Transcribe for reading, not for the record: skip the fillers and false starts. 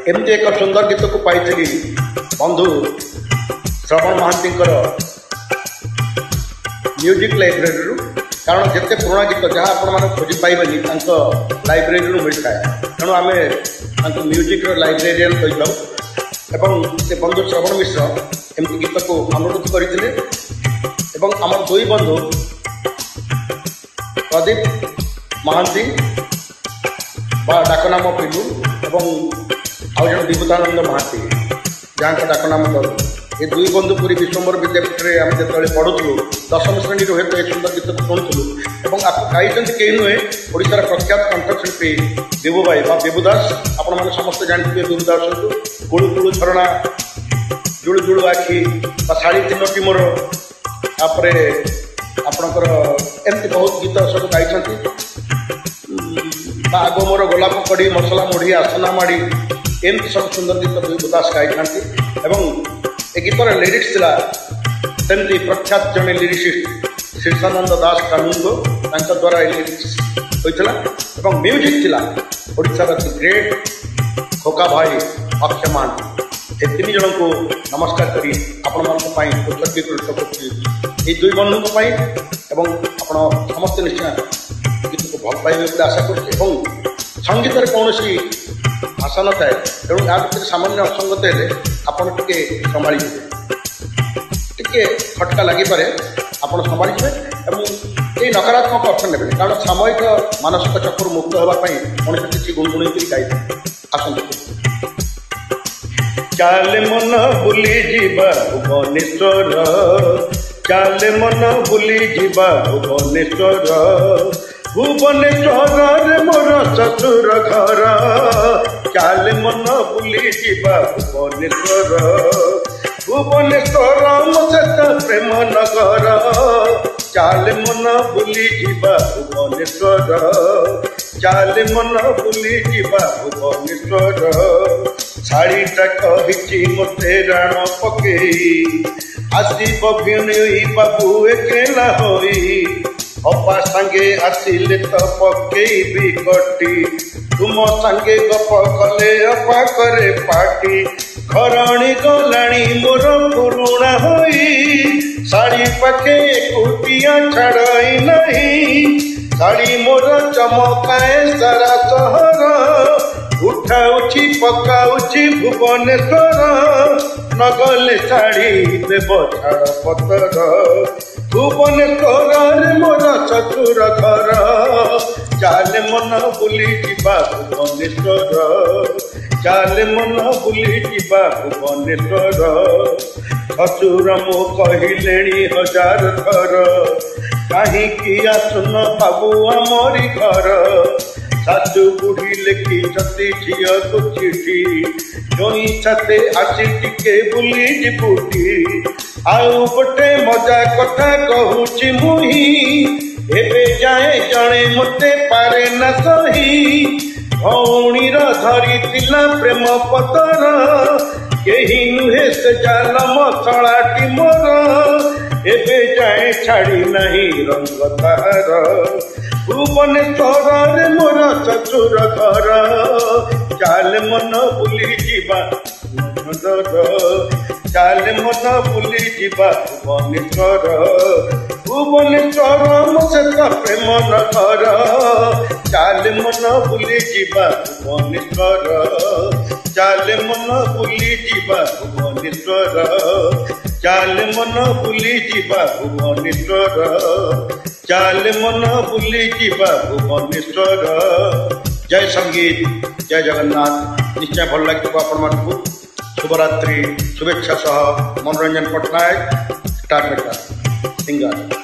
एमती एक सुंदर गीत को पाई बंधु श्रवण महांती म्यूजिक लाइब्रेरी कारण जिते पुराणा गीत जहाँ आपण खोजी पाइबे लाइब्रेरी मिलता है तेणु आम म्यूजिक लाइब्रेरियन कही से बंधु श्रवण मिश्र एमती गीत को अनुरोध करते आम दुई बंधु प्रदीप महांती डाकनाम पिलू और आउ जन विभूतानंद महांती जहाँ डाकनाम करू ये दुई बंधु पूरी विश्वम्बर विद्यापीठ में आम जो पढ़ुलू दशम श्रेणी हूँ ये सुंदर गीत को शुणुलू और आपको गाई कहीं नुहे ओडार प्रख्यात कंठशिल्पी विभु भाई विभु दास आपण मैंने समस्त जानते विभु दास को कुड़ू कुड़ू झरणा जुड़ू जुड़ू आखि शाढ़ी तीनोटी मोर तापर आपणकर एमती बहुत गीत सब गाई आग मोर गोलाप कड़ी मसला मुढ़ी आसना माड़ी एमती सब सुंदर गीत विभु दास गाई ए गीतर लिरिक्स थिला सेमती प्रख्यात जड़े लिरिसिस्ट शीर्षानंद दास कानूनगो द्वारा लिरिक्स होता और म्यूजिक थिला ओडिशार ग्रेट खोका भाई अक्षय मान ए तीन जन को नमस्कार करी आपण उत्सर्गीकृत कर दुई बंधु आप समस्त निश्चय गीत को भल पाइबे आशा कर संगीत कौन भाषा न थाए तेणु या भर सामान्य असंगत है आपड़ टे संभाई टे खटका लगिपे आप संभाई ये नकारात्मक अर्थ ने कारण सामयिक मानसिक चक्र मुक्त होगापी मनुष्य किसी गुणगुणी गाई आसत चाल मन बुली जीवा भुवनेश्वर चाल मन बुली जीवा भुवनेश्वर भुवनेश्वर मोर ससुर घर चाल मन बुली जीवा भुवनेश्वर भुवनेश्वर सहित प्रेम नगर चाल मन बुली जीवा भुवनेश्वर चाल मन बुली जीवा भुवनेश्वर शाढ़ीटा कही मते राण पकई आसब भिणई बाबू एकेला होई अपा संगे आसिले तो पकई कटी तुम संगे गप कले अपा करे पाटी घरणी गलाणी मोर पुरुणा होई शाढ़ी पाखे कुटिया छाड़ई नहीं शाढ़ी मोर चमकाए सारा सहर उठाउछि पकाउछि भुवनेश्वर नगले शाढ़ी देव छाड़ पतर भुवनेश्वर मोर ससुर घर चाल मन बुली जीवा भुवनेश्वर चाल मन बुली जीवा भुवनेश्वर ससुर मो कहले हजार थर कहीं आसुन बाबू आमरी घर सासु बुढ़ी लेखी झील को चिठी जोई छाते आसी टिके बुली जिबुटी आउ गोटे मजा कथा कहूची मुही एबे जाए जणे मते पारे न सही भौणीर धरी तिला प्रेम पतर केही नुहे से जाल मसलाटी मोर एबे जाए छाड़ी नहीं रंग तार भुवनेश्वर मोर ससुर घर चाल मन बुली जीवा चाल मन बुली जीवा भुवनेश्वर भुवनेश्वर सहित प्रेम नगर चाल मन बुली जीवा भुवनेश्वर चाल मन बुली जीवा भुवनेश्वर चाल मन बुली जीवा भुवनेश्वर चाल मन बुली जीवा भुवनेश्वर जय संगीत जय जगन्नाथ निश्चय भल लगे आपण शुभरात्रि शुभेच्छा सह मनोरंजन पट्टनायक स्टार मेकर सिंगर।